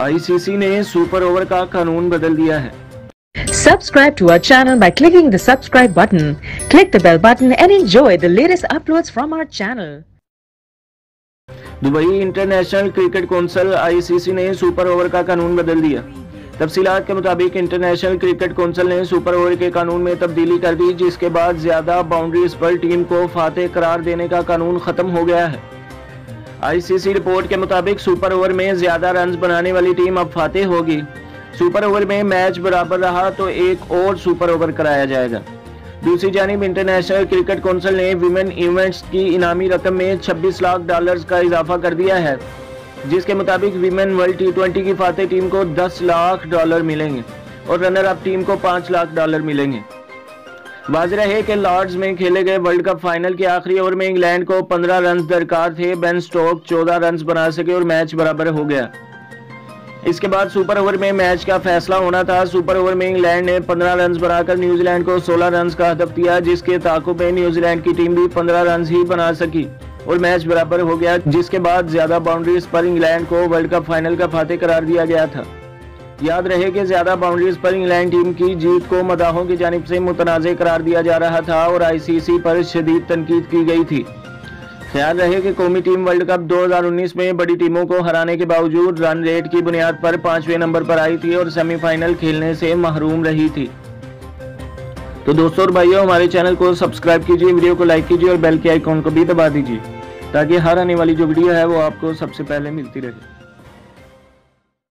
ICC ने super over का कानून बदल दिया है। Subscribe to our channel by clicking the subscribe button. Click the bell button and enjoy the latest uploads from our channel. Dubai international cricket council ICC ने super over का कानून बदल दिया। तफसीलात के मुताबिक इंटरनेशनल क्रिकेट काउंसिल ने super over के कानून में तब्दीली कर दी, जिसके बाद ज्यादा बाउंड्रीज पर टीम को फातेह करार देने का कानून खत्म हो गया है। आईसीसी रिपोर्ट के मुताबिक सुपर ओवर में ज्यादा रन बनाने वाली टीम अब फातेह होगी। सुपर ओवर में मैच बराबर रहा तो एक और सुपर ओवर कराया जाएगा। दूसरी जानिब इंटरनेशनल क्रिकेट काउंसिल ने विमेन इवेंट्स की इनामी रकम में $26 लाख का इजाफा कर दिया है, जिसके मुताबिक विमेन वर्ल्ड T20 की फातेह टीम को $10 लाख मिलेंगे और रनर अप टीम को $5 लाख मिलेंगे। वाज़ेह है कि लॉर्ड्स में खेले गए वर्ल्ड कप फाइनल के आखिरी ओवर में इंग्लैंड को 15 रन दरकार थे। बेन स्टोक्स 14 रन बना सके और मैच बराबर हो गया। इसके बाद सुपर ओवर में मैच का फैसला होना था। सुपर ओवर में इंग्लैंड ने 15 रन बनाकर न्यूजीलैंड को 16 रन का हदफ दिया, जिसके ताक़ुब में न्यूजीलैंड की टीम भी 15 रन ही बना सकी और मैच बराबर हो गया, जिसके बाद ज्यादा बाउंड्रीज पर इंग्लैंड को वर्ल्ड कप फाइनल का फातेह करार दिया गया था। याद रहे कि ज्यादा बाउंड्रीज पर इंग्लैंड टीम की जीत को मदाहों की जानिब से मुतनाज़े करार दिया जा रहा था और आईसीसी पर शदीद तनकीद की गई थी। ख्याल रहे कि कौमी टीम वर्ल्ड कप 2019 में बड़ी टीमों को हराने के बावजूद रन रेट की बुनियाद पर 5वें नंबर पर आई थी और सेमीफाइनल खेलने से महरूम रही थी। तो दोस्तों और भाइयों, हमारे चैनल को सब्सक्राइब कीजिए, वीडियो को लाइक कीजिए और बेल के आइकॉन को भी दबा दीजिए ताकि हर आने वाली जो वीडियो है वो आपको सबसे पहले मिलती रहे।